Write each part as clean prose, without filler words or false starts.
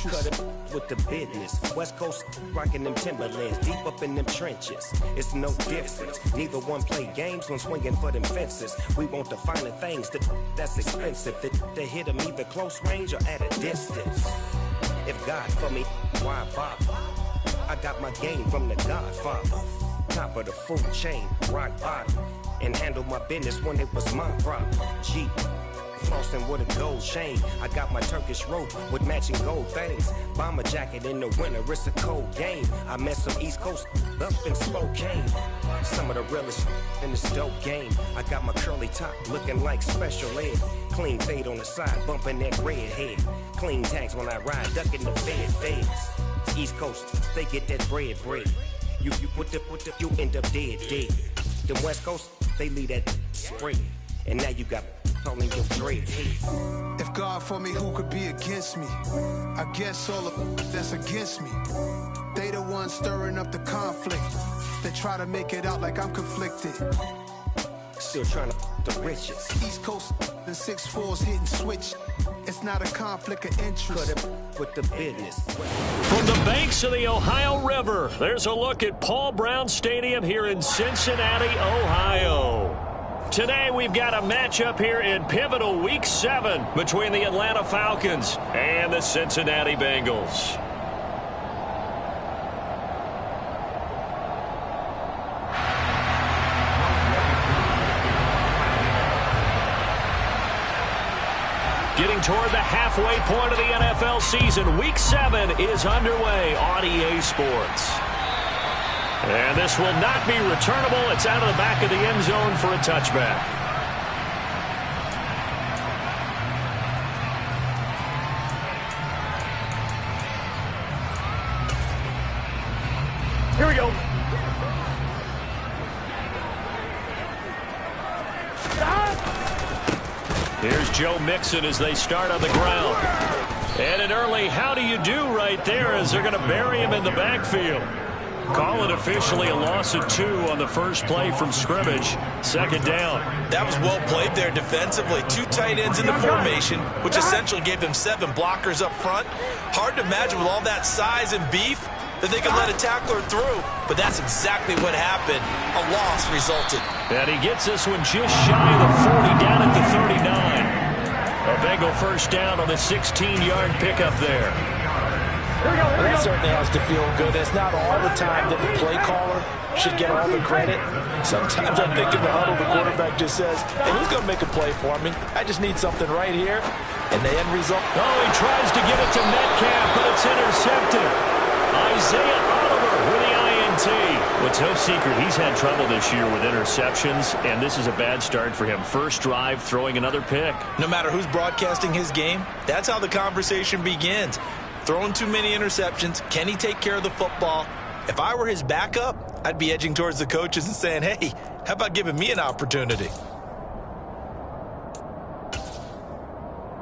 Cut it with the business. West Coast rocking them Timberlands, deep up in them trenches. It's no difference. Neither one play games when swinging for them fences. We want the finer things that's expensive. They hit them either close range or at a distance. If God for me, why bother? I got my game from the Godfather. Top of the food chain, rock bottom. And handle my business when it was my problem. Jeep, flossing with a gold chain. I got my Turkish rope with matching gold things. Bomber jacket in the winter, it's a cold game. I met some East Coast up in Spokane. Some of the realest in this dope game. I got my curly top looking like special ed. Clean fade on the side, bumping that red head. Clean tags when I ride, ducking the feds. East Coast, they get that bread. You put the, you end up dead. Them West Coast, they leave that spread. And now you got calling your dread head. If God for me, who could be against me? I guess all of that's against me. They the ones stirring up the conflict. They try to make it out like I'm conflicted. Still trying to the riches. East Coast and 6'4s hitting switch. It's not a conflict of interest. Cut it with the business. From the banks of the Ohio River, there's a look at Paul Brown Stadium here in Cincinnati, Ohio. Today we've got a matchup here in pivotal Week 7 between the Atlanta Falcons and the Cincinnati Bengals. Getting toward the halfway point of the NFL season, Week 7 is underway on EA Sports. And this will not be returnable. It's out of the back of the end zone for a touchback. Here we go. Here's Joe Mixon as they start on the ground. And an early how do you do right there as they're going to bury him in the backfield. Call it officially a loss of 2 on the first play from scrimmage. Second down. That was well played there defensively. 2 tight ends in the formation, which essentially gave them 7 blockers up front. Hard to imagine with all that size and beef that they could let a tackler through. But that's exactly what happened. A loss resulted. And he gets this one just shy of the 40 down at the 39. A Bengal first down on the 16-yard pickup there. That certainly has to feel good. It's not all the time that the play caller should get all the credit. Sometimes I think in the huddle, the quarterback just says, hey, who's going to make a play for me? I just need something right here. And the end result. Oh, he tries to give it to Metcalf, but it's intercepted. Isaiah Oliver with the INT. What's no secret, he's had trouble this year with interceptions, and this is a bad start for him. First drive, throwing another pick. No matter who's broadcasting his game, that's how the conversation begins. Throwing too many interceptions. Can he take care of the football? If I were his backup, I'd be edging towards the coaches and saying, hey, how about giving me an opportunity?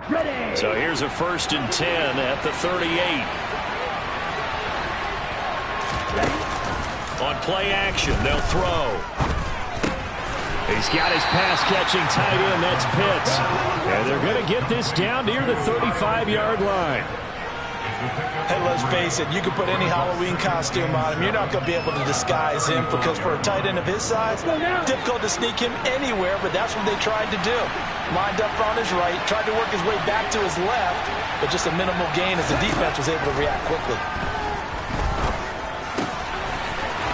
Ready. So here's a 1st and 10 at the 38. On play action, they'll throw. He's got his pass-catching tight end, that's Pitts. And they're going to get this down near the 35-yard line. Hey, let's face it, you can put any Halloween costume on him. You're not going to be able to disguise him because for a tight end of his size, difficult to sneak him anywhere, but that's what they tried to do. Lined up on his right, tried to work his way back to his left, but just a minimal gain as the defense was able to react quickly.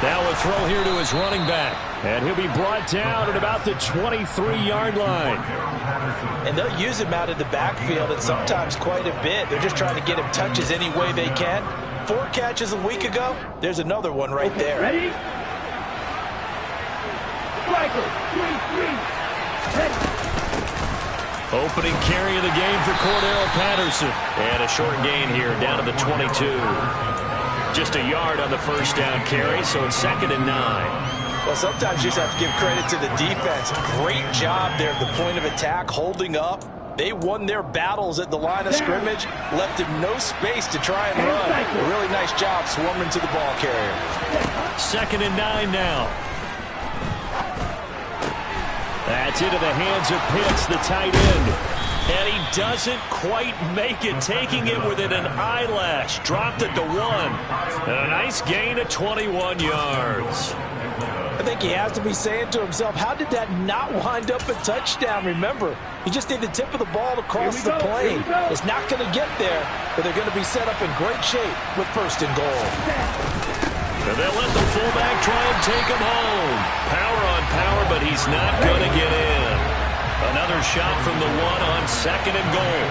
Now a throw here to his running back. And he'll be brought down at about the 23-yard line. And they'll use him out of the backfield, and sometimes quite a bit. They're just trying to get him touches any way they can. 4 catches a week ago. There's another one right there. Ready? Striker, 3-3. Opening carry of the game for Cordero Patterson. And a short gain here down to the 22. Just a yard on the first down carry, so it's 2nd and 9. Well, sometimes you just have to give credit to the defense. Great job there at the point of attack, holding up. They won their battles at the line of scrimmage, left him no space to try and run. A really nice job swarming to the ball carrier. 2nd and 9 now. That's into the hands of Pitts, the tight end. And he doesn't quite make it, taking it within an eyelash. Dropped it to 1. And a nice gain of 21 yards. I think he has to be saying to himself, how did that not wind up a touchdown? Remember, you just need the tip of the ball to cross the plane. It's not going to get there, but they're going to be set up in great shape with 1st and goal. And they'll let the fullback try and take him home. Power on power, but he's not going to get in. Another shot from the 1 on 2nd and goal.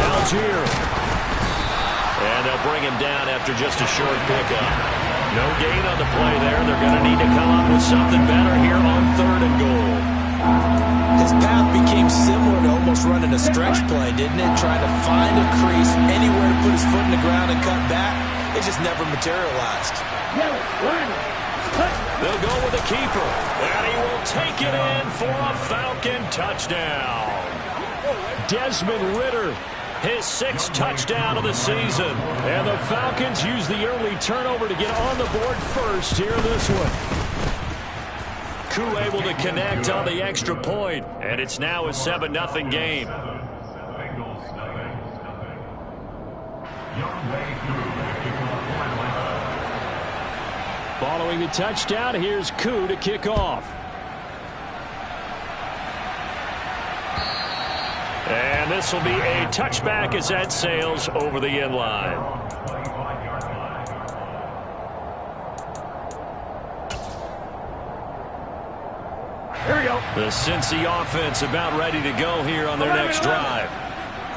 Algier. And they'll bring him down after just a short pickup. No gain on the play there. They're going to need to come up with something better here on 3rd and goal. His path became similar to almost running a stretch play, didn't it? Trying to find a crease, anywhere to put his foot in the ground and cut back. It just never materialized. They'll go with the keeper, and he will take it in for a Falcon touchdown. Desmond Ridder, his 6th touchdown of the season. And the Falcons use the early turnover to get on the board first here in this one. Koo able to connect on the extra point, and it's now a 7-0 game. Following the touchdown, here's Koo to kick off. And this will be a touchback as that sails over the end line. Here we go. The Cincy offense about ready to go here on their next drive.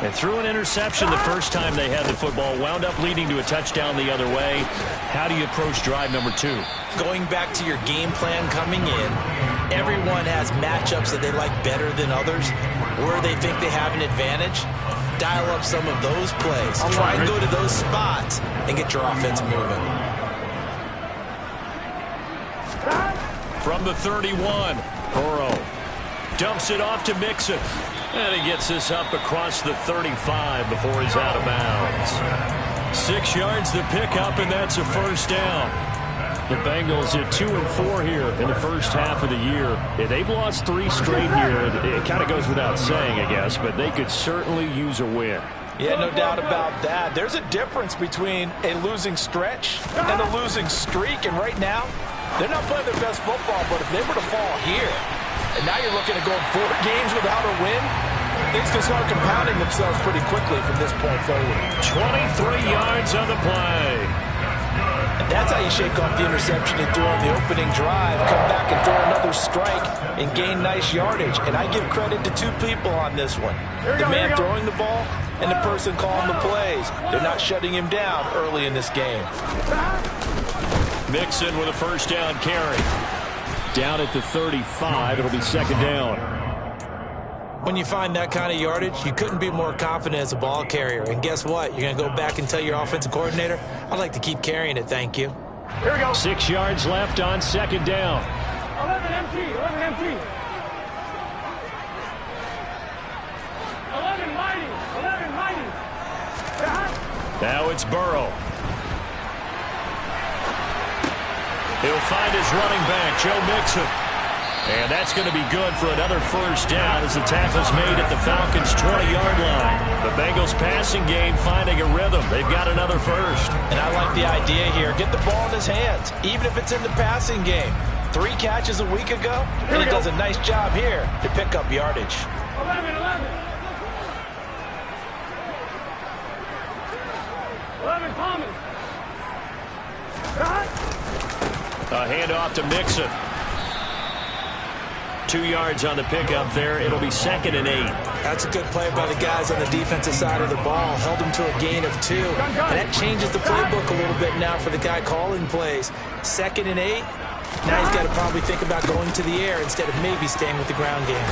And threw an interception the first time they had the football, wound up leading to a touchdown the other way. How do you approach drive number 2? Going back to your game plan coming in, everyone has matchups that they like better than others, where they think they have an advantage. Dial up some of those plays. Try and go to those spots and get your offense moving. From the 31, Burrow dumps it off to Mixon. And he gets this up across the 35 before he's out of bounds. 6 yards to pick up, and that's a first down. The Bengals at 2-4 here in the first half of the year. They've lost 3 straight here. It kind of goes without saying, I guess, but they could certainly use a win. Yeah, no doubt about that. There's a difference between a losing stretch and a losing streak, and right now, they're not playing their best football, but if they were to fall here, and now you're looking at going 4 games without a win, things can start compounding themselves pretty quickly from this point forward. 23 yards on the play. And that's how you shake off the interception you threw on the opening drive, come back and throw another strike and gain nice yardage. And I give credit to 2 people on this one. The man throwing the ball and the person calling the plays. They're not shutting him down early in this game. Mixon with a first down carry. Down at the 35, it'll be 2nd down. When you find that kind of yardage, you couldn't be more confident as a ball carrier. And guess what? You're going to go back and tell your offensive coordinator, I'd like to keep carrying it, thank you. Here we go. 6 yards left on 2nd down. 11 empty. 11 empty. 11 mighty. 11 mighty. Now it's Burrow. He'll find his running back, Joe Mixon. And that's going to be good for another first down as the tackle's made at the Falcons' 20-yard line. The Bengals passing game finding a rhythm. They've got another first. And I like the idea here. Get the ball in his hands, even if it's in the passing game. 3 catches a week ago, and he does a nice job here to pick up yardage. 11. 11 Thomas. A handoff to Mixon. 2 yards on the pickup there. It'll be 2nd and 8. That's a good play by the guys on the defensive side of the ball. Held him to a gain of 2. And that changes the playbook a little bit now for the guy calling plays. 2nd and 8. Now he's got to probably think about going to the air instead of maybe staying with the ground game.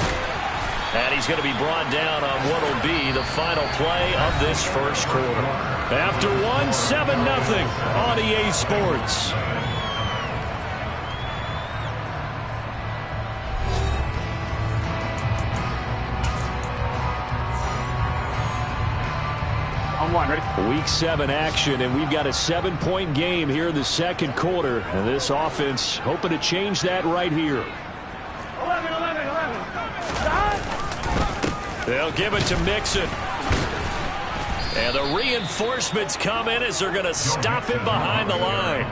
And he's going to be brought down on what will be the final play of this first quarter. After 7-0 on EA Sports. Week 7 action, and we've got a 7-point game here in the second quarter. And this offense hoping to change that right here. 11. They'll give it to Mixon. And the reinforcements come in as they're going to stop him behind the line.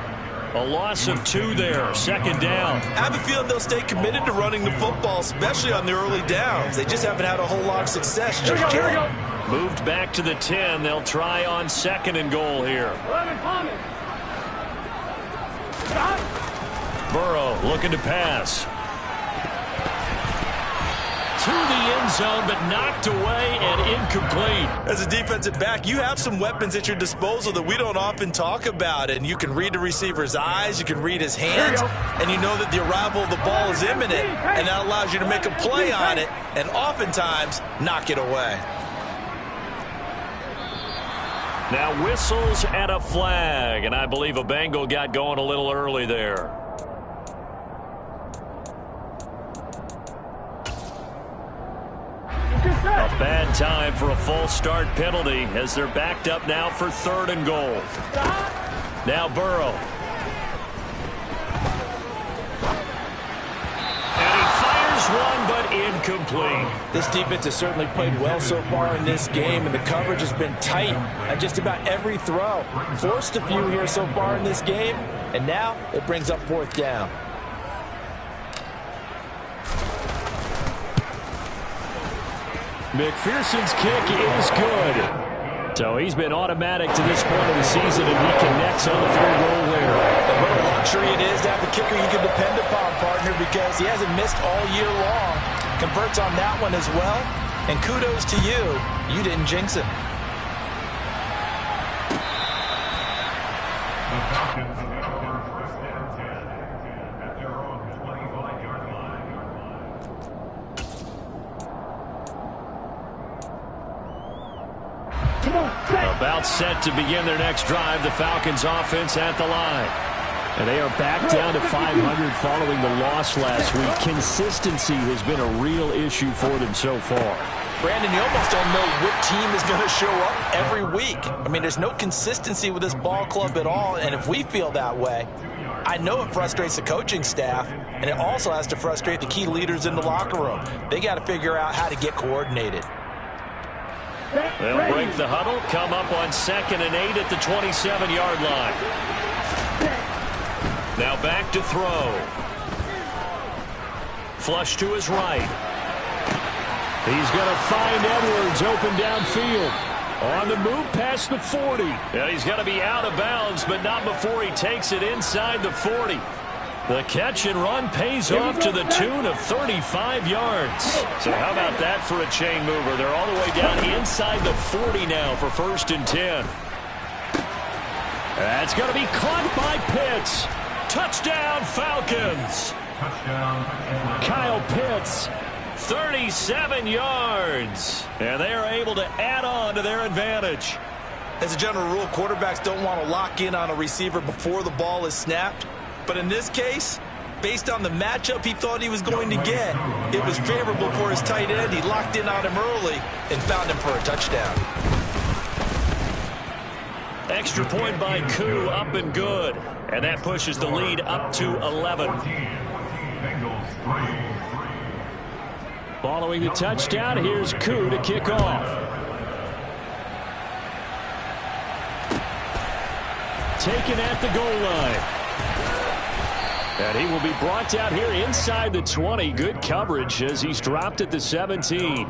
A loss of 2 there, second down. I have a feeling they'll stay committed to running the football, especially on the early downs. They just haven't had a whole lot of success just yet. Moved back to the 10. They'll try on 2nd and goal here. 11 Thomas. Burrow looking to pass. To the end zone, but knocked away and incomplete. As a defensive back, you have some weapons at your disposal that we don't often talk about. And you can read the receiver's eyes, you can read his hands, and you know that the arrival of the ball is imminent, and that allows you to make a play on it and oftentimes knock it away. Now whistles and a flag, and I believe a Bengal got going a little early there. A bad time for a false start penalty as they're backed up now for 3rd and goal. Now Burrow. And he fires one, but incomplete. This defense has certainly played well so far in this game, and the coverage has been tight at just about every throw. Forced a few here so far in this game, and now it brings up 4th down. McPherson's kick is good. So he's been automatic to this point of the season, and he connects on the field goal there. And what a luxury it is to have the kicker you can depend upon, partner, because he hasn't missed all year long. Converts on that one as well. And kudos to you. You didn't jinx it. About set to begin their next drive, the Falcons offense at the line. And they are back down to 500 following the loss last week. Consistency has been a real issue for them so far. Brandon, you almost don't know what team is going to show up every week. I mean, there's no consistency with this ball club at all, and if we feel that way, I know it frustrates the coaching staff, and it also has to frustrate the key leaders in the locker room. They got to figure out how to get coordinated. They'll break the huddle, come up on 2nd and 8 at the 27-yard line. Now back to throw. Flush to his right. He's going to find Edwards open downfield. On the move past the 40. Yeah, he's going to be out of bounds, but not before he takes it inside the 40. The catch and run pays off to the tune of 35 yards. So how about that for a chain mover? They're all the way down inside the 40 now for 1st and 10. That's going to be caught by Pitts. Touchdown, Falcons. Kyle Pitts, 37 yards. And they are able to add on to their advantage. As a general rule, quarterbacks don't want to lock in on a receiver before the ball is snapped. But in this case, based on the matchup he thought he was going to get, it was favorable for his tight end. He locked in on him early and found him for a touchdown. Extra point by Koo, up and good. And that pushes the lead up to 11. Following the touchdown, here's Koo to kick off. Taken at the goal line. And he will be brought out here inside the 20. Good coverage as he's dropped at the 17.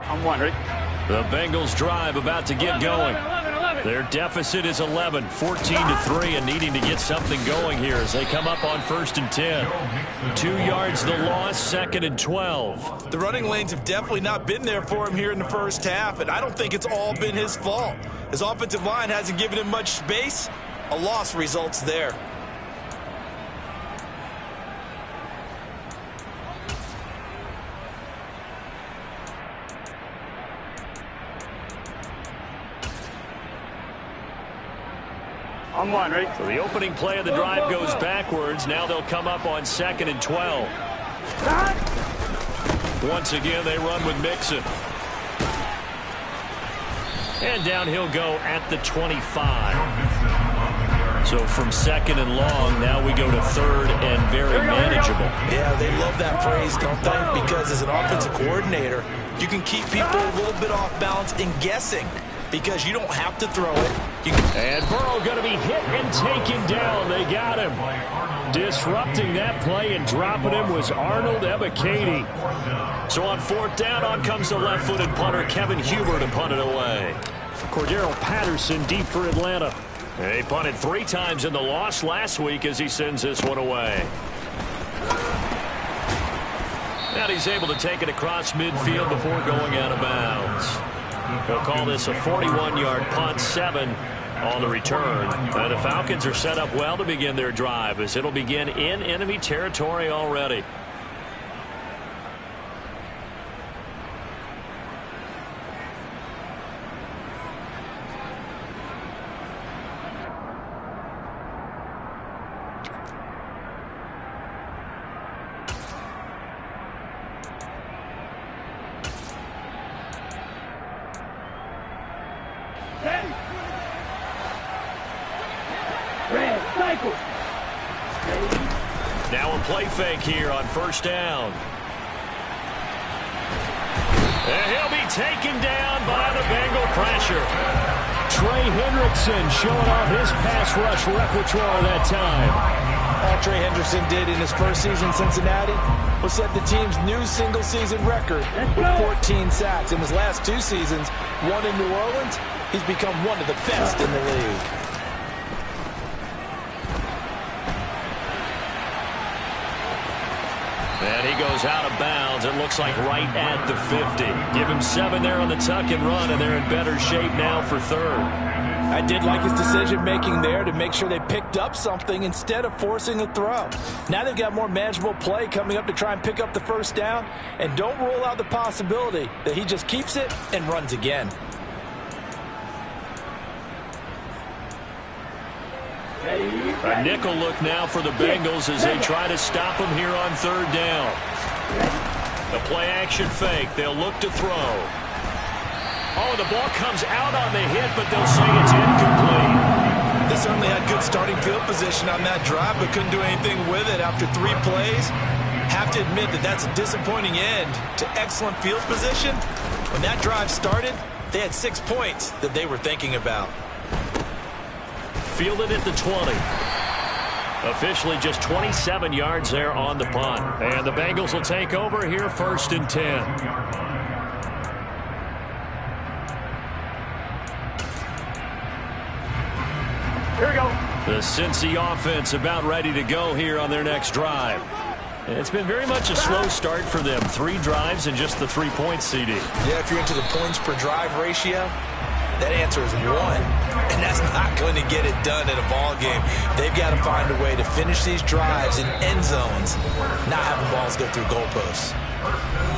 I'm wondering. The Bengals drive about to get going. Their deficit is 11, 14-3, and needing to get something going here as they come up on 1st and 10. 2 yards the loss, 2nd and 12. The running lanes have definitely not been there for him here in the first half, and I don't think it's all been his fault. His offensive line hasn't given him much space. A loss results there. I'm wondering. So the opening play of the drive goes backwards. Now they'll come up on 2nd and 12. Once again, they run with Mixon. And down he'll go at the 25. So from second and long, now we go to third and very manageable. Yeah, they love that phrase, don't they? Because as an offensive coordinator, you can keep people a little bit off balance and guessing because you don't have to throw it. And Burrow going to be hit and taken down. They got him. Disrupting that play and dropping him was Arnold Ebiketie. So on fourth down, on comes the left-footed punter, Kevin Huber, to punt it away. Cordero Patterson deep for Atlanta. He punted 3 times in the loss last week as he sends this one away. And he's able to take it across midfield before going out of bounds. He'll call this a 41-yard punt, 7 on the return. And the Falcons are set up well to begin their drive as it'll begin in enemy territory already. Now a play fake here on first down. And he'll be taken down by the Bengal pressure. Trey Hendrickson showing off his pass rush repertoire that time. All Trey Hendrickson did in his first season in Cincinnati was set the team's new single-season record with 14 sacks. In his last 2 seasons, 1 in New Orleans, he's become one of the best in the league. And he goes out of bounds. It looks like right at the 50. Give him 7 there on the tuck and run, and they're in better shape now for third. I did like his decision-making there to make sure they picked up something instead of forcing a throw. Now they've got more manageable play coming up to try and pick up the first down, and don't rule out the possibility that he just keeps it and runs again. A nickel look now for the Bengals as they try to stop him here on third down. The play-action fake. They'll look to throw. Oh, the ball comes out on the hit, but they'll say it's incomplete. They certainly had good starting field position on that drive, but couldn't do anything with it after 3 plays. Have to admit that that's a disappointing end to excellent field position. When that drive started, they had 6 points that they were thinking about. Fielded at the 20. Officially just 27 yards there on the punt. And the Bengals will take over here first and 10. Here we go. The Cincy offense about ready to go here on their next drive. It's been very much a slow start for them. 3 drives and just the 3 points, CD. Yeah, if you're into the points per drive ratio, that answer is 1. And that's not going to get it done in a ball game. They've got to find a way to finish these drives in end zones, not having balls go through goalposts.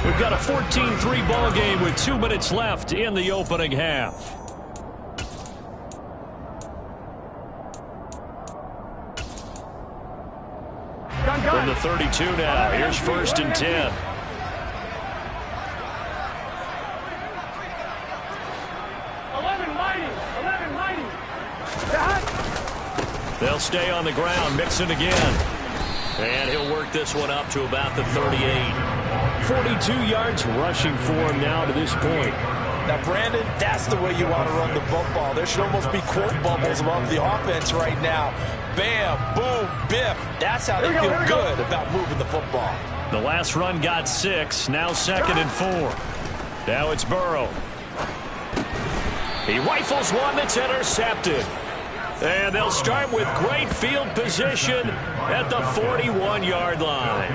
We've got a 14-3 ball game with 2 minutes left in the opening half. From the 32 now, here's first and 10. They'll stay on the ground, mixing again. And he'll work this one up to about the 38. 42 yards rushing for him now to this point. Now, Brandon, that's the way you want to run the football. There should almost be quote bubbles above the offense right now. Bam, boom, biff. That's how they feel good about moving the football. The last run got 6, now second and 4. Now it's Burrow. He rifles one that's intercepted. And they'll start with great field position at the 41-yard line.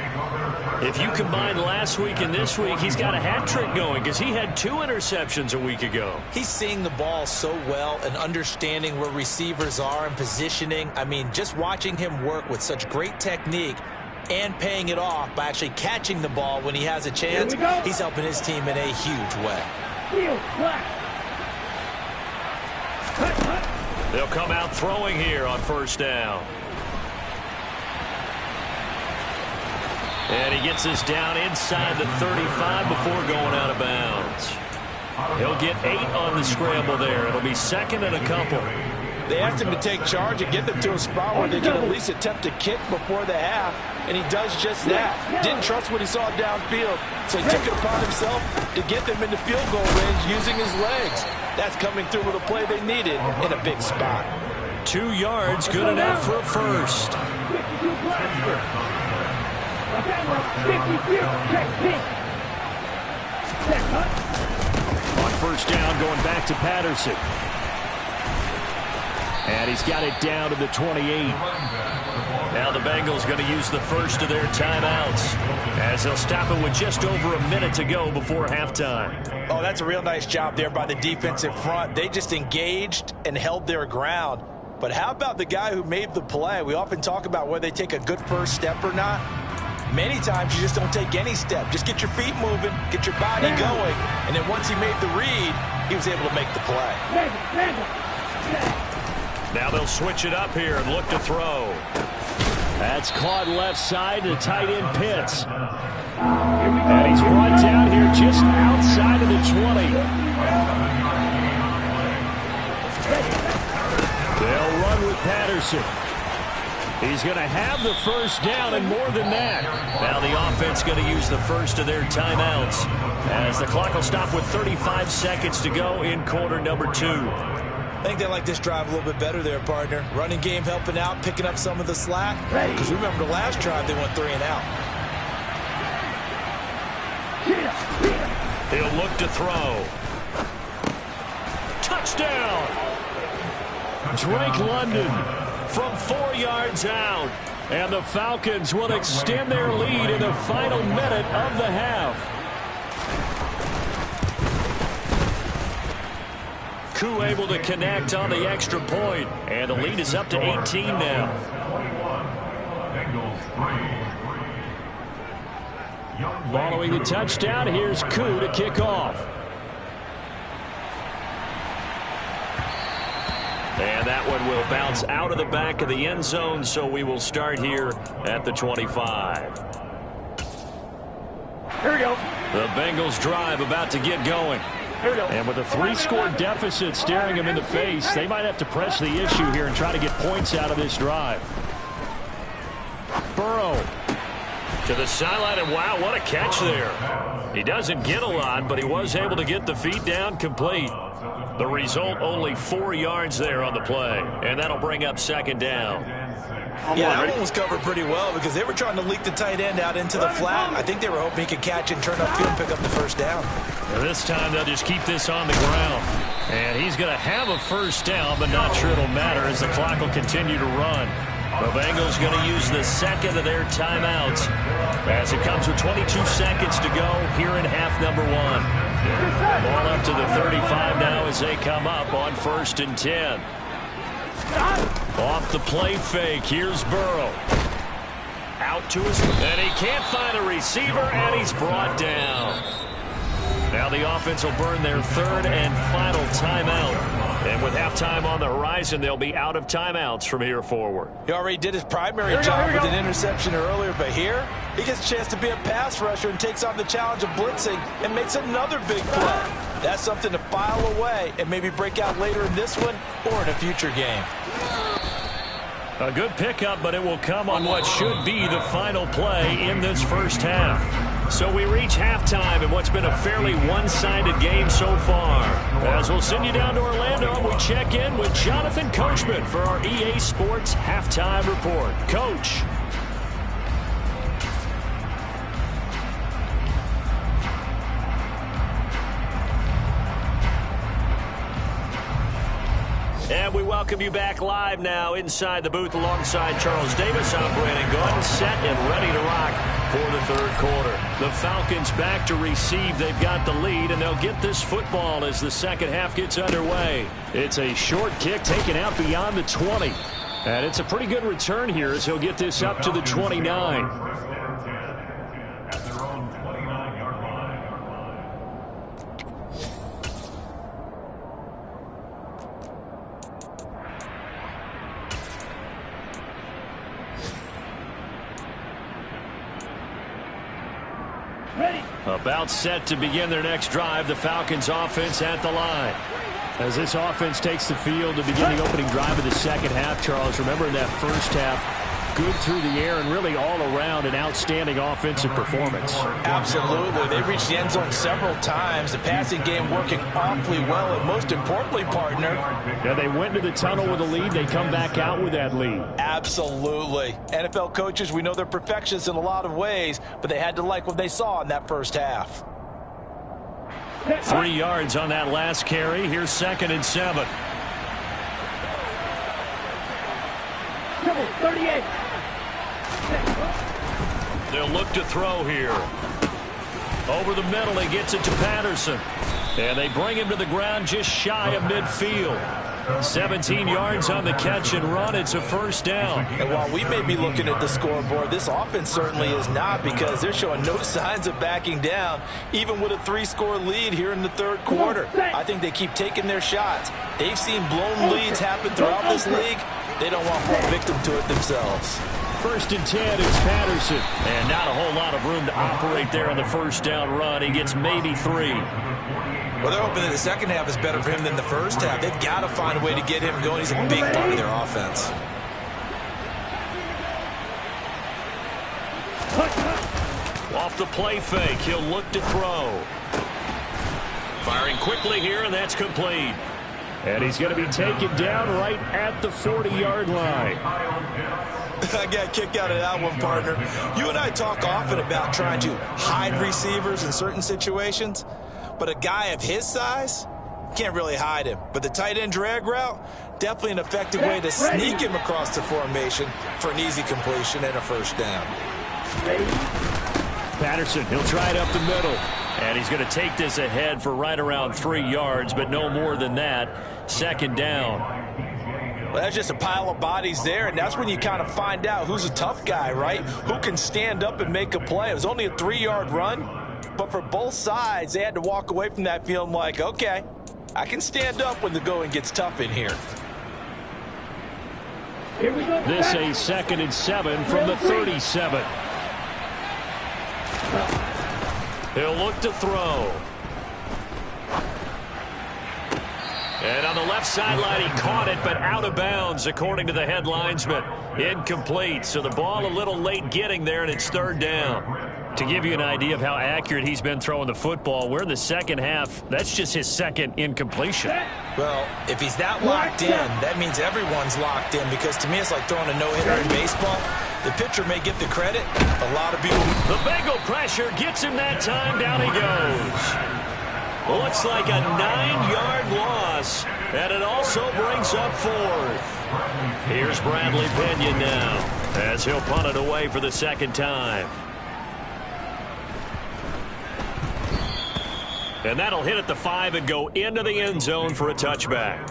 If you combine last week and this week, he's got a hat trick going because he had 2 interceptions a week ago. He's seeing the ball so well and understanding where receivers are and positioning. I mean, just watching him work with such great technique and paying it off by actually catching the ball when he has a chance, he's helping his team in a huge way. They'll come out throwing here on first down. And he gets us down inside the 35 before going out of bounds. He'll get 8 on the scramble there. It'll be second and a couple. They asked him to take charge and get them to a spot where they can at least attempt to kick before the half, and he does just that. Didn't trust what he saw downfield, so he took it upon himself to get them into field goal range using his legs. That's coming through with a play they needed in a big spot. 2 yards, good enough for a first. On first down, going back to Patterson. And he's got it down to the 28. Now the Bengals going to use the first of their timeouts as they'll stop it with just over a minute to go before halftime. Oh, that's a real nice job there by the defensive front. They just engaged and held their ground. But how about the guy who made the play? We often talk about whether they take a good first step or not. Many times you just don't take any step. Just get your feet moving, get your body going, and then once he made the read, he was able to make the play. Now they'll switch it up here and look to throw. That's caught left side to tight end Pitts. And he's brought down here just outside of the 20. They'll run with Patterson. He's going to have the first down and more than that. Now the offense going to use the first of their timeouts as the clock will stop with 35 seconds to go in quarter number 2. I think they like this drive a little bit better there, partner. Running game helping out, picking up some of the slack. Because remember the last drive, they went 3 and out. He'll look to throw. Touchdown! Drake London from 4 yards out. And the Falcons will extend their lead in the final minute of the half. Koo able to connect on the extra point, and the lead is up to 18 now. Following the touchdown, here's Koo to kick off. And that one will bounce out of the back of the end zone, so we will start here at the 25. Here we go. The Bengals drive about to get going. And with a 3-score deficit staring them in the face, they might have to press the issue here and try to get points out of this drive. Burrow to the sideline, and wow, what a catch there. He doesn't get a lot, but he was able to get the feet down complete. The result, only 4 yards there on the play, and that'll bring up second down. Yeah, that one was covered pretty well because they were trying to leak the tight end out into the flat. I think they were hoping he could catch and turn upfield and pick up the first down. And this time they'll just keep this on the ground. And he's going to have a first down, but not sure it'll matter as the clock will continue to run. The Bengals going to use the second of their timeouts as it comes with 22 seconds to go here in half number 1. Ball up to the 35 now as they come up on 1st and 10. Off the play fake, here's Burrow. Out to his, and he can't find a receiver, and he's brought down. Now the offense will burn their 3rd and final timeout. And with halftime on the horizon, they'll be out of timeouts from here forward. He already did his primary job with an interception earlier, but here he gets a chance to be a pass rusher and takes on the challenge of blitzing and makes another big play. That's something to file away and maybe break out later in this one or in a future game. A good pickup, but it will come on what should be the final play in this first half. So we reach halftime in what's been a fairly one-sided game so far. As we'll send you down to Orlando, we check in with Jonathan Coachman for our EA Sports Halftime Report. Coach. And we welcome you back live now inside the booth alongside Charles Davis. I'm Brandon Gordon, set and ready to rock for the 3rd quarter. The Falcons back to receive. They've got the lead, and they'll get this football as the second half gets underway. It's a short kick taken out beyond the 20. And it's a pretty good return here as he'll get this up to the 29. Ready. About set to begin their next drive. The Falcons offense at the line. As this offense takes the field to begin the opening drive of the second half, Charles, remember in that first half, good through the air and really all around an outstanding offensive performance. Absolutely. They reached the end zone several times. The passing game working awfully well, and most importantly, partner. Yeah, they went to the tunnel with a lead. They come back out with that lead. Absolutely. NFL coaches, we know they're perfectionists in a lot of ways, but they had to like what they saw in that first half. 3 yards on that last carry. Here's 2nd and 7. 38. They'll look to throw here. Over the middle, he gets it to Patterson. And they bring him to the ground just shy of midfield. 17 yards on the catch and run. It's a first down. And while we may be looking at the scoreboard, this offense certainly is not, because they're showing no signs of backing down, even with a 3-score lead here in the third quarter. I think they keep taking their shots. They've seen blown leads happen throughout this league. They don't want to fall victim to it themselves. 1st and 10, it's Patterson. And not a whole lot of room to operate there on the first down run. He gets maybe 3. Well, they're hoping that the second half is better for him than the first half. They've got to find a way to get him going. He's a big part of their offense. Off the play fake, he'll look to throw. Firing quickly here, and that's complete. And he's going to be taken down right at the 40-yard line. I got a kick out of that one, partner. You and I talk often about trying to hide receivers in certain situations, but a guy of his size can't really hide him. But the tight end drag route, definitely an effective way to sneak him across the formation for an easy completion and a first down. Patterson, he'll try it up the middle. And he's going to take this ahead for right around 3 yards, but no more than that. 2nd down. Well, that's just a pile of bodies there, and that's when you kind of find out who's a tough guy, right? Who can stand up and make a play. It was only a 3-yard run, but for both sides, they had to walk away from that feeling like, okay, I can stand up when the going gets tough in here. This a 2nd and 7 from the 37. He'll look to throw. And on the left sideline, he caught it, but out of bounds, according to the head linesman. Incomplete, so the ball a little late getting there, and it's 3rd down. To give you an idea of how accurate he's been throwing the football, we're in the second half. That's just his 2nd incompletion. Well, if he's that locked in, that means everyone's locked in, because to me it's like throwing a no-hitter in baseball. The pitcher may get the credit. A lot of people... The Bengal pressure gets him that time. Down he goes. Looks like a 9-yard loss, and it also brings up 4th. Here's Bradley Pinion now, as he'll punt it away for the 2nd time. And that'll hit at the 5 and go into the end zone for a touchback.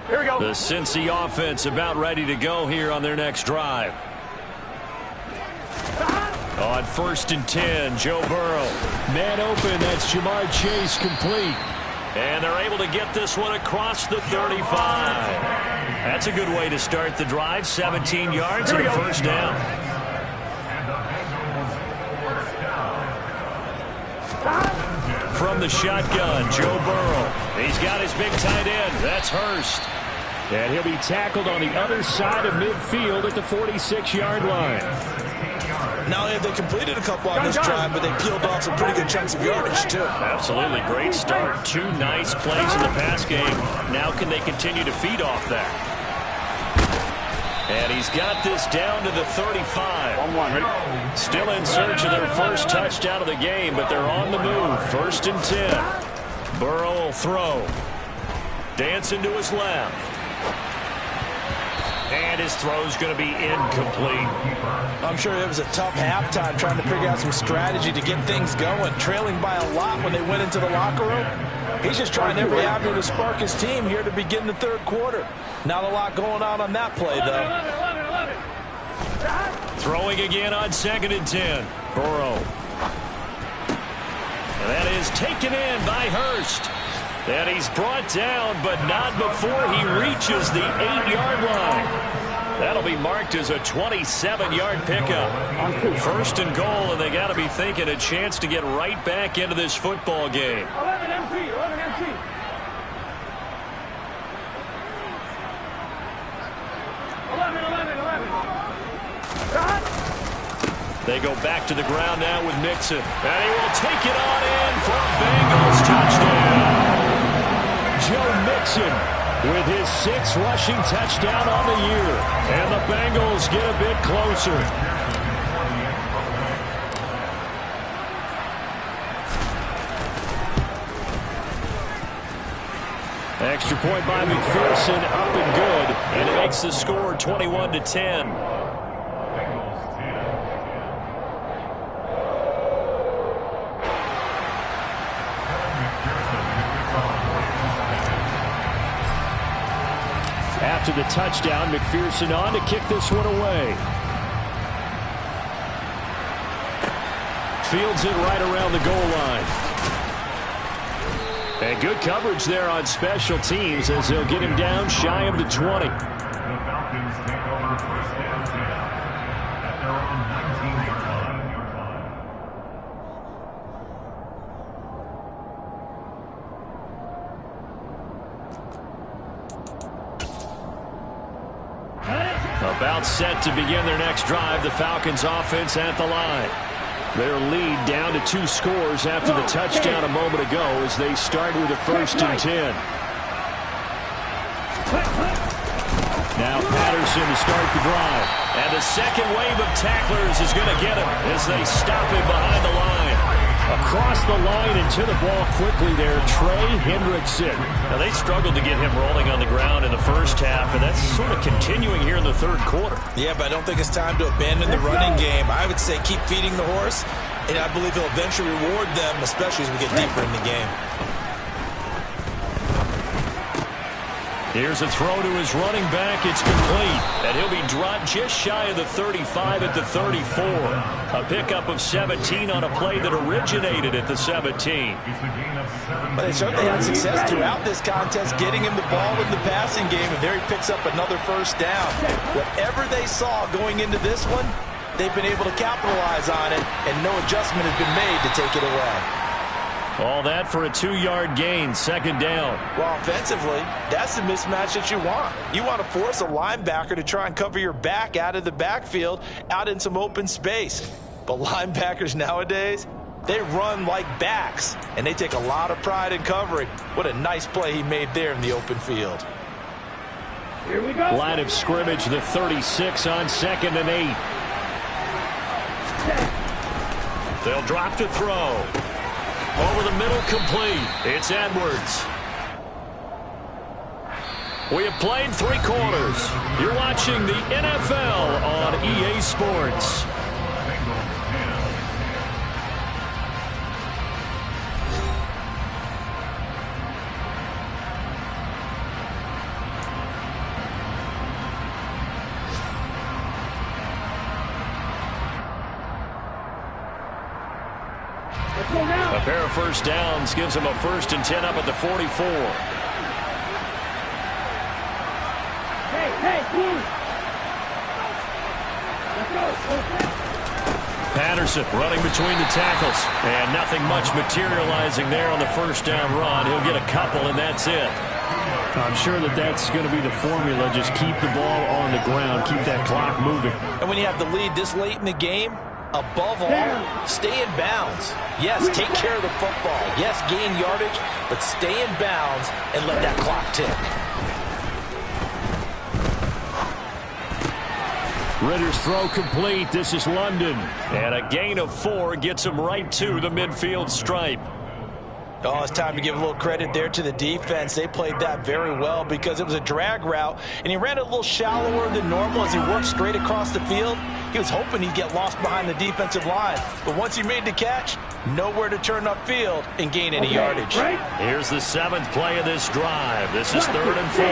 Here we go. The Cincy offense about ready to go here on their next drive. On 1st and 10, Joe Burrow. Man open, that's Jamar Chase complete. And they're able to get this one across the 35. That's a good way to start the drive. 17 yards and a first down. From the shotgun, Joe Burrow. He's got his big tight end. That's Hurst. And he'll be tackled on the other side of midfield at the 46-yard line. Not only have they completed a couple on this drive, but they peeled off some pretty good chunks of yardage, too. Absolutely. Great start. 2 nice plays in the pass game. Now can they continue to feed off that? And he's got this down to the 35. 1-1. Still in search of their first touchdown of the game, but they're on the move. 1st and 10. Burrow will throw. Dancing to his left. And his throw's going to be incomplete. I'm sure it was a tough halftime trying to figure out some strategy to get things going. Trailing by a lot when they went into the locker room. He's just trying every avenue to spark his team here to begin the 3rd quarter. Not a lot going on that play, though. Throwing again on 2nd and 10. Burrow. And that is taken in by Hurst. And he's brought down, but not before he reaches the 8-yard line. That'll be marked as a 27-yard pickup. First and goal, and they got to be thinking a chance to get right back into this football game. 11 MC. They go back to the ground now with Mixon. And he will take it on in for a Bengals touchdown. Joe Mixon with his 6th rushing touchdown on the year. And the Bengals get a bit closer. Extra point by McPherson, up and good. And it makes the score 21-10. After the touchdown, McPherson on to kick this one away. Fields it right around the goal line. And good coverage there on special teams as they'll get him down shy of the 20. About set to begin their next drive. The Falcons offense at the line. Their lead down to 2 scores after the touchdown a moment ago as they start with a 1st and 10. Now Patterson to start the drive. And the second wave of tacklers is going to get him as they stop him behind the line. Across the line and to the ball quickly there, Trey Hendrickson. Now they struggled to get him rolling on the ground in the first half, and that's sort of continuing here in the third quarter. Yeah, but I don't think it's time to abandon the running game. I would say keep feeding the horse, and I believe he'll eventually reward them, especially as we get deeper in the game. Here's a throw to his running back. It's complete. And he'll be dropped just shy of the 35 at the 34. A pickup of 17 on a play that originated at the 17. But they certainly had success throughout this contest, getting him the ball in the passing game, and there he picks up another 1st down. Whatever they saw going into this one, they've been able to capitalize on it, and no adjustment has been made to take it away. All that for a 2-yard gain, 2nd down. Well, offensively, that's the mismatch that you want. You want to force a linebacker to try and cover your back out of the backfield, out in some open space. But linebackers nowadays, they run like backs, and they take a lot of pride in covering. What a nice play he made there in the open field. Here we go. Line of scrimmage, the 36 on 2nd and 8. They'll drop to throw. Over the middle, complete. It's Edwards. We have played 3 quarters. You're watching the NFL on EA Sports. A pair of 1st downs gives them a 1st and 10 up at the 44. Patterson running between the tackles. And nothing much materializing there on the 1st down run. He'll get a couple, and that's it. I'm sure that that's going to be the formula. Just keep the ball on the ground. Keep that clock moving. And when you have the lead this late in the game, above all, stay in bounds. Yes, take care of the football. Yes, gain yardage, but stay in bounds and let that clock tick. Ritter's throw complete. This is London. And a gain of 4 gets him right to the midfield stripe. Oh, it's time to give a little credit there to the defense. They played that very well because it was a drag route, and he ran a little shallower than normal as he worked straight across the field. He was hoping he'd get lost behind the defensive line, but once he made the catch, nowhere to turn upfield and gain any yardage. Here's the 7th play of this drive. This is 3rd and 4.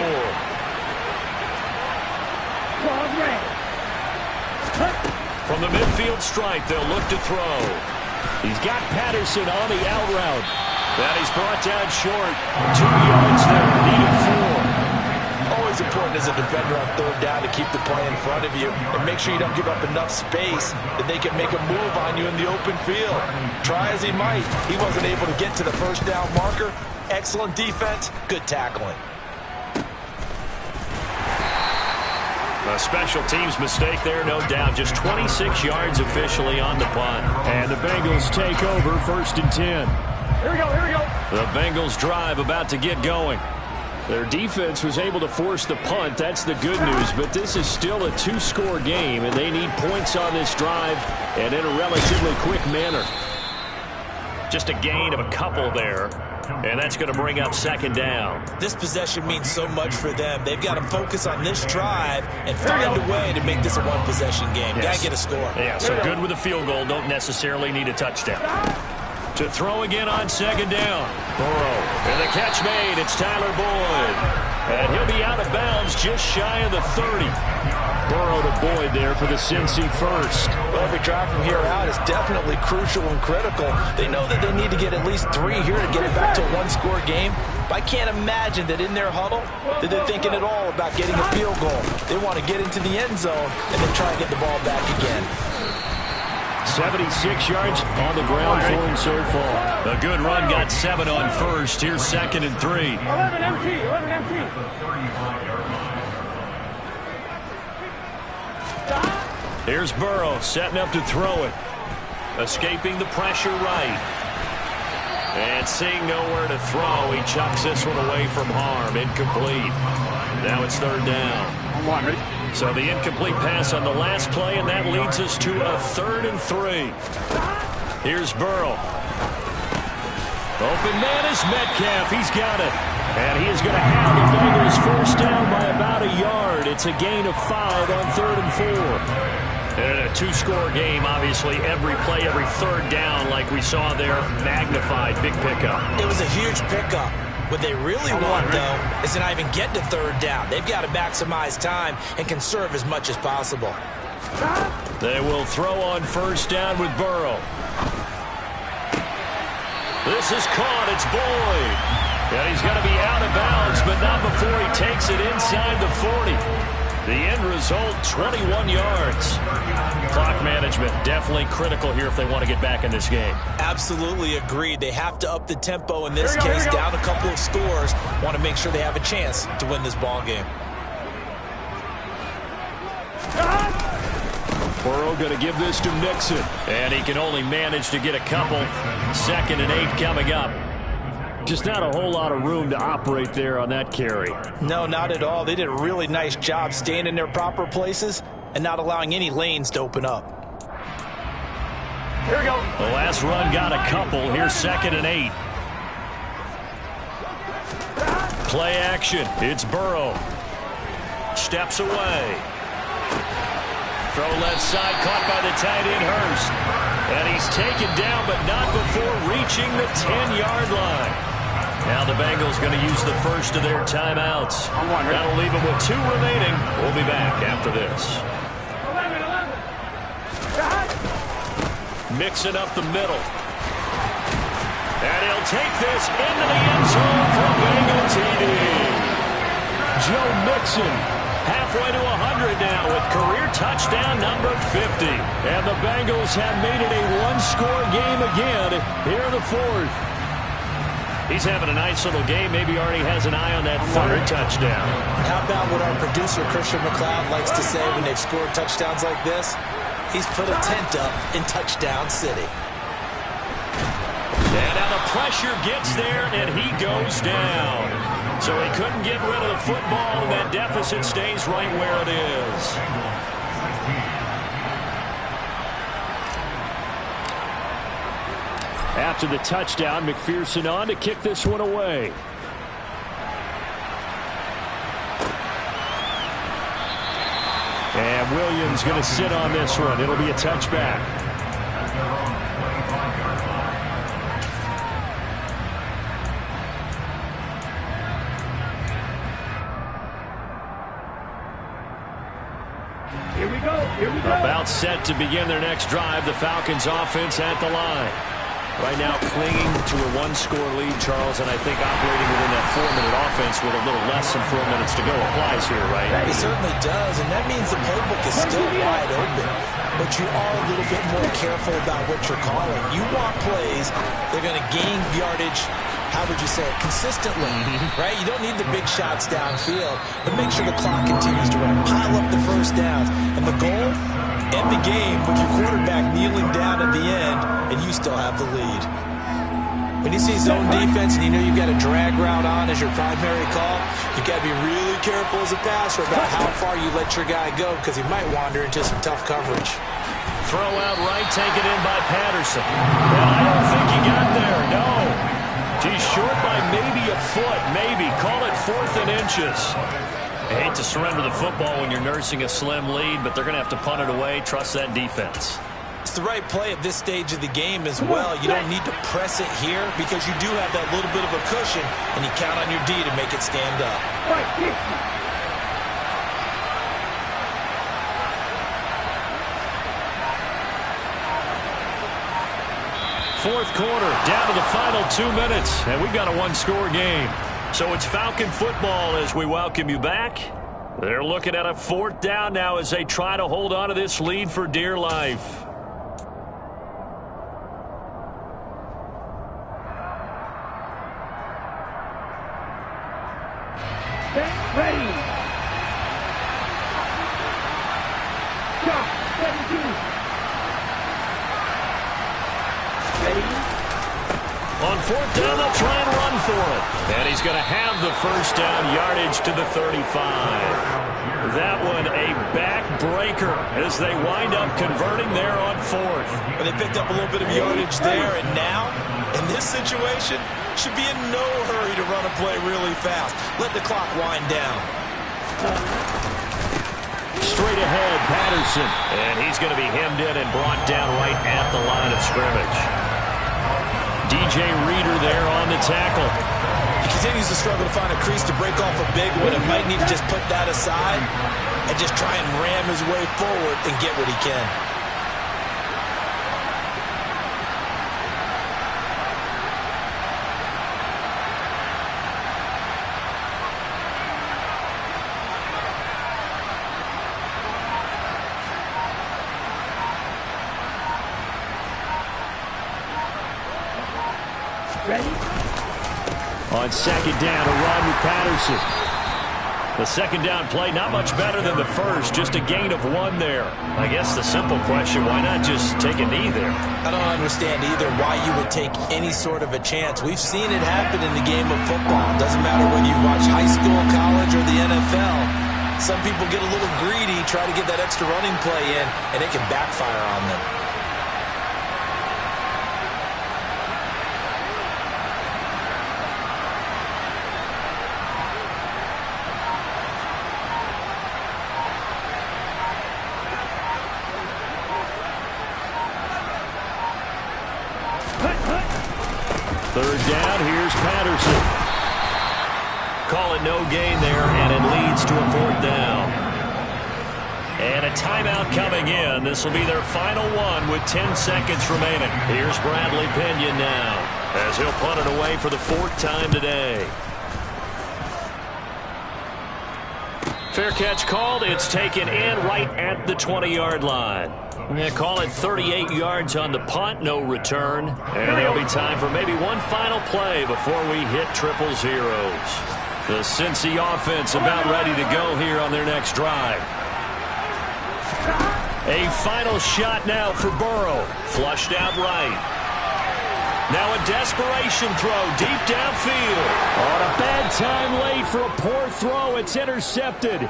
From the midfield stripe, they'll look to throw. He's got Patterson on the out route. And he's brought down short. 2 yards there, needed 4. Always always important as a defender on third down to keep the play in front of you and make sure you don't give up enough space that they can make a move on you in the open field. Try as he might, he wasn't able to get to the first down marker. Excellent defense, good tackling. A special teams mistake there, no doubt. Just 26 yards officially on the punt. And the Bengals take over 1st and 10. Here we go, here we go. The Bengals drive about to get going. Their defense was able to force the punt. That's the good news. But this is still a 2-score game, and they need points on this drive and in a relatively quick manner. Just a gain of a couple there. And that's going to bring up 2nd down. This possession means so much for them. They've got to focus on this drive and find a way to make this a one-possession game. Yes. Got to get a score. Yeah, so good with a field goal. Don't necessarily need a touchdown. To throw again on 2nd down. Burrow. And the catch made. It's Tyler Boyd. And he'll be out of bounds just shy of the 30. Burrow to Boyd there for the Cincy first. Well, every drive from here out is definitely crucial and critical. They know that they need to get at least 3 here to get it back to a one-score game. But I can't imagine that in their huddle that they're thinking at all about getting a field goal. They want to get into the end zone and then try and get the ball back again. 76 yards on the ground for him so far. A good run, got 7 on first. Here's 2nd and 3. 11 empty, 11 empty. Here's Burrow setting up to throw it. Escaping the pressure right. And seeing nowhere to throw, he chucks this one away from harm. Incomplete. Now it's 3rd down. So the incomplete pass on the last play, and that leads us to a 3rd and 3. Here's Burrow. Open man is Metcalf. He's got it. And he is going to have the Bengals first down by about a yard. It's a gain of 5 on 3rd and 4. And a 2-score game, obviously, every play, every 3rd down, like we saw there, magnified. Big pickup. It was a huge pickup. What they really want, though, is to not even get to 3rd down. They've got to maximize time and conserve as much as possible. They will throw on 1st down with Burrow. This is caught. It's Boyd. And he's going to be out of bounds, but not before he takes it inside the 40. The end result, 21 yards. Clock management definitely critical here if they want to get back in this game. Absolutely agreed. They have to up the tempo in this case, down a couple of scores. Want to make sure they have a chance to win this ball game. Burrow going to give this to Nixon. And he can only manage to get a couple. 2nd and 8 coming up. Just not a whole lot of room to operate there on that carry. No, not at all. They did a really nice job staying in their proper places and not allowing any lanes to open up. Here we go. The last run got a couple. Here's 2nd and 8. Play action. It's Burrow. Steps away. Throw left side, caught by the tight end Hurst. And he's taken down, but not before reaching the 10-yard line. Now the Bengals going to use the first of their timeouts. That'll leave them with 2 remaining. We'll be back after this. 11. Mixing up the middle. And he'll take this into the end zone for a Bengal TD. Joe Mixon halfway to 100 now with career touchdown number 50. And the Bengals have made it a 1-score game again here in the 4th. He's having a nice little game. Maybe already has an eye on that 3rd touchdown. How about what our producer, Christian McLeod, likes to say when they've scored touchdowns like this? He's put a tent up in Touchdown City. And now the pressure gets there, and he goes down. So he couldn't get rid of the football, and that deficit stays right where it is. After the touchdown, McPherson on to kick this one away. And Williams going to sit on this one. It'll be a touchback. Here we go. Here we go. About set to begin their next drive. The Falcons offense at the line. Right now clinging to a one-score lead, Charles, and I think operating within that 4-minute offense with a little less than 4 minutes to go applies here, right? It certainly does, and that means the playbook is still wide open. But you are a little bit more careful about what you're calling. You want plays that are going to gain yardage, how would you say it, consistently, right? You don't need the big shots downfield, but make sure the clock continues to run. Pile up the first downs. And the goal, end the game with your quarterback kneeling down at the end, and you still have the lead. When you see zone defense and you know you've got a drag route on as your primary call, you've got to be really careful as a passer about how far you let your guy go because he might wander into some tough coverage. Throw out right, taken in by Patterson. And I don't think he got there, no. He's short by maybe a foot, maybe. Call it 4th and inches. I hate to surrender the football when you're nursing a slim lead, but they're going to have to punt it away. Trust that defense. It's the right play at this stage of the game as well. You don't need to press it here because you do have that little bit of a cushion, and you count on your D to make it stand up. Fourth quarter, down to the final 2 minutes, and we've got a one-score game. So it's Falcon football as we welcome you back. They're looking at a 4th down now as they try to hold on to this lead for dear life. Ready. Shot. 17. Ready. On 4th down, they'll try and run for it. And he's going to have the first down, yardage to the 35. That one a backbreaker as they wind up converting there on 4th. But they picked up a little bit of yardage there, and now, in this situation, should be in no hurry to run a play really fast. Let the clock wind down. Straight ahead, Patterson. And he's going to be hemmed in and brought down right at the line of scrimmage. DJ Reader there on the tackle. He continues to struggle to find a crease to break off a big one and might need to just put that aside and just try and ram his way forward and get what he can. On 2nd down, a run with Patterson. The 2nd down play, not much better than the first, just a gain of 1 there. I guess the simple question, why not just take a knee there? I don't understand either why you would take any sort of a chance. We've seen it happen in the game of football. It doesn't matter whether you watch high school, college, or the NFL. Some people get a little greedy, try to get that extra running play in, and it can backfire on them. Third down, here's Patterson. Call it no gain there, and it leads to a 4th down. And a timeout coming in. This will be their final one with 10 seconds remaining. Here's Bradley Pinion now as he'll punt it away for the 4th time today. Fair catch called. It's taken in right at the 20-yard line. They call it 38 yards on the punt, no return. And there'll be time for maybe one final play before we hit triple zeros. The Cincy offense about ready to go here on their next drive. A final shot now for Burrow. Flushed out right. Now a desperation throw deep downfield. On a bad time late for a poor throw. It's intercepted.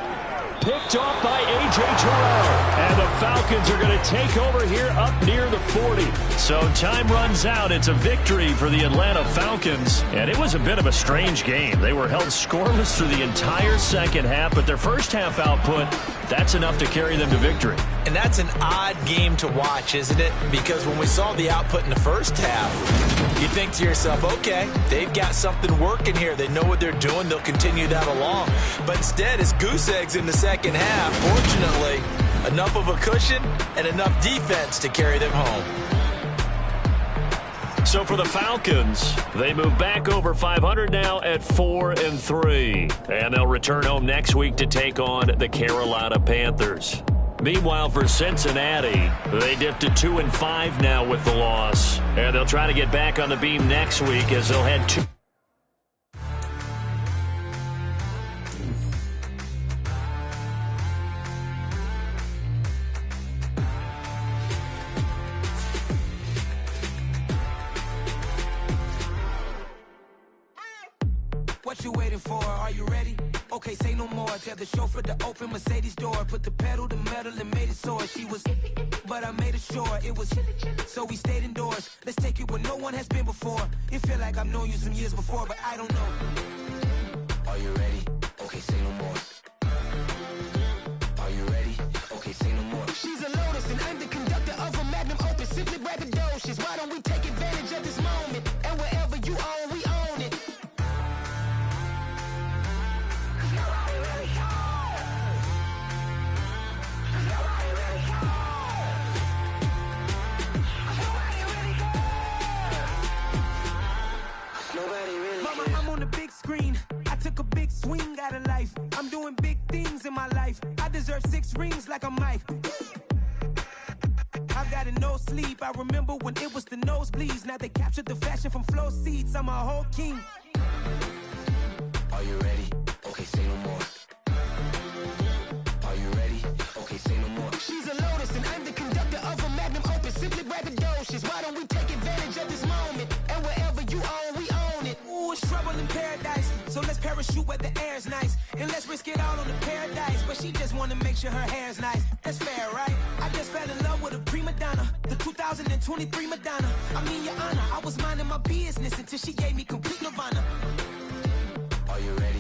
Picked off by A.J. Terrell. And the Falcons are going to take over here up near the 40. So time runs out. It's a victory for the Atlanta Falcons. And it was a bit of a strange game. They were held scoreless through the entire second half, but their first half output, that's enough to carry them to victory. And that's an odd game to watch, isn't it? Because when we saw the output in the first half, you think to yourself, okay, they've got something working here. They know what they're doing. They'll continue that along. But instead, it's goose eggs in the second half. Fortunately, enough of a cushion and enough defense to carry them home. So for the Falcons, they move back over 500 now at 4-3. And they'll return home next week to take on the Carolina Panthers. Meanwhile, for Cincinnati, they dipped to 2-5 now with the loss. And they'll try to get back on the beam next week as they'll head to... What you waiting for? Are you ready? Okay, say no more. Tell the chauffeur to open Mercedes door. Put the pedal to metal and made it soar. She was, but I made it sure it was. So we stayed indoors. Let's take it where no one has been before. It feel like I've known you some years before, but I don't know. Are you ready? Okay, say no more. Are you ready? Okay, say no more. She's a Lotus and I'm the conductor of a Magnum Opus. Simply braggadocious. Why don't we take advantage of this moment? And wherever you own, we own it. Mama, I'm on the big screen. I took a big swing out of life. I'm doing big things in my life. I deserve 6 rings like I'm Mike. I've got no sleep. I remember when it was the nosebleeds. Now they captured the fashion from flow seats. I'm a whole king. Are you ready? Okay, say no more. Are you ready? Okay, say no more. She's a Lotus and I'm the conductor of a Magnum Opus. Simply braggadocious. Why don't we take advantage of this moment? And wherever you own, we own it. Ooh, it's trouble in paradise. So let's parachute where the air's nice. And let's risk it all on the paradise. But she just wanna make sure her hair's nice. That's fair, right? I just fell in love with a prima donna. The 2023 Madonna. I mean, your honor, I was minding my business until she gave me complete nirvana. Are you ready?